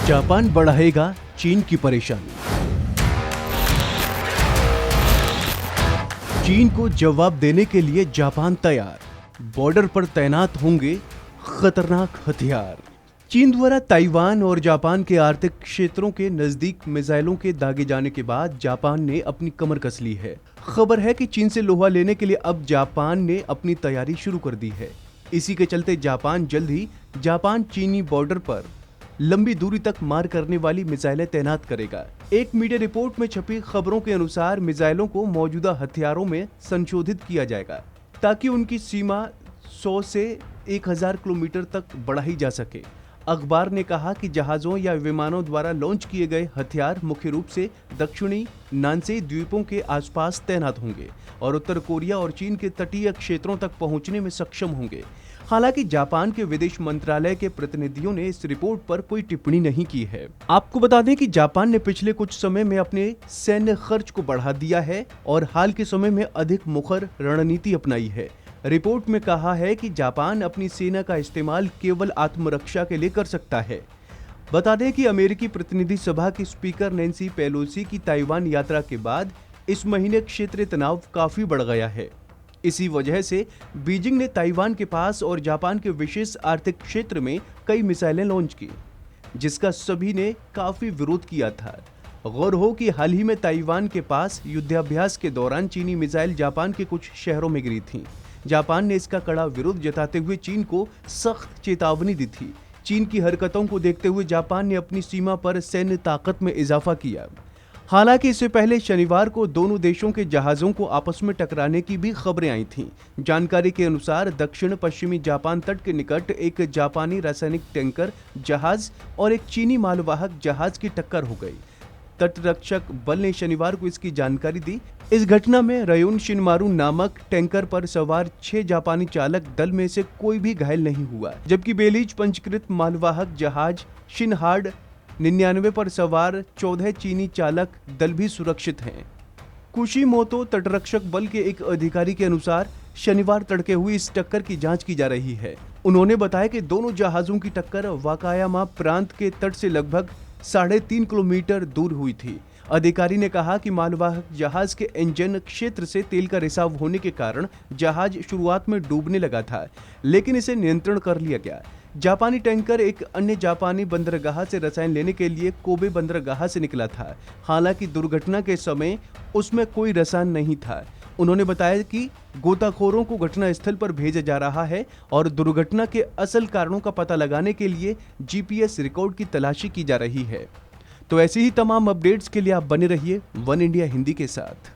Japan बढ़ाएगा चीन की परेशानी। चीन को जवाब देने के लिए जापान तैयार, बॉर्डर पर तैनात होंगे खतरनाक हथियार। चीन द्वारा ताइवान और जापान के आर्थिक क्षेत्रों के नजदीक मिसाइलों के दागे जाने के बाद जापान ने अपनी कमर कस ली है। खबर है कि चीन से लोहा लेने के लिए अब जापान ने अपनी तैयारी शुरू कर दी है। इसी के चलते जापान जल्द ही जापान चीनी बॉर्डर पर लंबी दूरी तक मार करने वाली मिसाइलें तैनात करेगा। एक मीडिया रिपोर्ट में छपी खबरों के अनुसार मिसाइलों को मौजूदा हथियारों में संशोधित किया जाएगा ताकि उनकी सीमा 100 से 1000 किलोमीटर तक बढ़ाई जा सके। अखबार ने कहा कि जहाजों या विमानों द्वारा लॉन्च किए गए हथियार मुख्य रूप से दक्षिणी नानसे द्वीपों के आसपास तैनात होंगे और उत्तर कोरिया और चीन के तटीय क्षेत्रों तक पहुंचने में सक्षम होंगे। हालांकि जापान के विदेश मंत्रालय के प्रतिनिधियों ने इस रिपोर्ट पर कोई टिप्पणी नहीं की है। आपको बता दें कि जापान ने पिछले कुछ समय में अपने सैन्य खर्च को बढ़ा दिया है और हाल के समय में अधिक मुखर रणनीति अपनाई है। रिपोर्ट में कहा है कि जापान अपनी सेना का इस्तेमाल केवल आत्मरक्षा के लिए कर सकता है। बता दें कि अमेरिकी प्रतिनिधि सभा की स्पीकर नैन्सी पेलोसी की ताइवान यात्रा के बाद इस महीने क्षेत्रीय तनाव काफी बढ़ गया है। इसी वजह से बीजिंग ने ताइवान के पास और जापान के विशेष आर्थिक क्षेत्र में कई मिसाइलें लॉन्च की, जिसका सभी ने काफी विरोध किया था। गौर हो कि हाल ही में ताइवान के पास युद्धाभ्यास के दौरान चीनी मिसाइल जापान के कुछ शहरों में गिरी थीं। जापान ने इसका कड़ा विरोध जताते हुए चीन को सख्त चेतावनी दी थी। चीन की हरकतों को देखते हुए जापान ने अपनी सीमा पर सैन्य ताकत में इजाफा किया। हालांकि इससे पहले शनिवार को दोनों देशों के जहाजों को आपस में टकराने की भी खबरें आई थीं। जानकारी के अनुसार दक्षिण पश्चिमी जापान तट के निकट एक जापानी रासायनिक टैंकर जहाज और एक चीनी मालवाहक जहाज की टक्कर हो गई। तटरक्षक बल ने शनिवार को इसकी जानकारी दी। इस घटना में रयोन शिनमारू नामक टैंकर पर सवार 6 जापानी चालक दल में से कोई भी घायल नहीं हुआ, जबकि बेलीज पंजीकृत मालवाहक जहाज शिनहार्ड 99 पर सवार 14 चीनी चालक दल भी सुरक्षित हैं। कुशीमोतो तटरक्षक बल के एक अधिकारी के अनुसार शनिवार तड़के हुई इस टक्कर की जांच की जा रही है। उन्होंने बताया कि दोनों जहाजों की टक्कर वाकायामा प्रांत के तट से लगभग 3.5 किलोमीटर दूर हुई थी। अधिकारी ने कहा कि मालवाहक जहाज के इंजन क्षेत्र से तेल का रिसाव होने के कारण जहाज शुरुआत में डूबने लगा था, लेकिन इसे नियंत्रण कर लिया गया। जापानी टैंकर एक अन्य जापानी बंदरगाह से रसायन लेने के लिए कोबे बंदरगाह से निकला था। हालांकि दुर्घटना के समय उसमें कोई रसायन नहीं था। उन्होंने बताया कि गोताखोरों को घटनास्थल पर भेजा जा रहा है और दुर्घटना के असल कारणों का पता लगाने के लिए जीपीएस रिकॉर्ड की तलाशी की जा रही है। तो ऐसी ही तमाम अपडेट्स के लिए आप बने रहिए वन इंडिया हिंदी के साथ।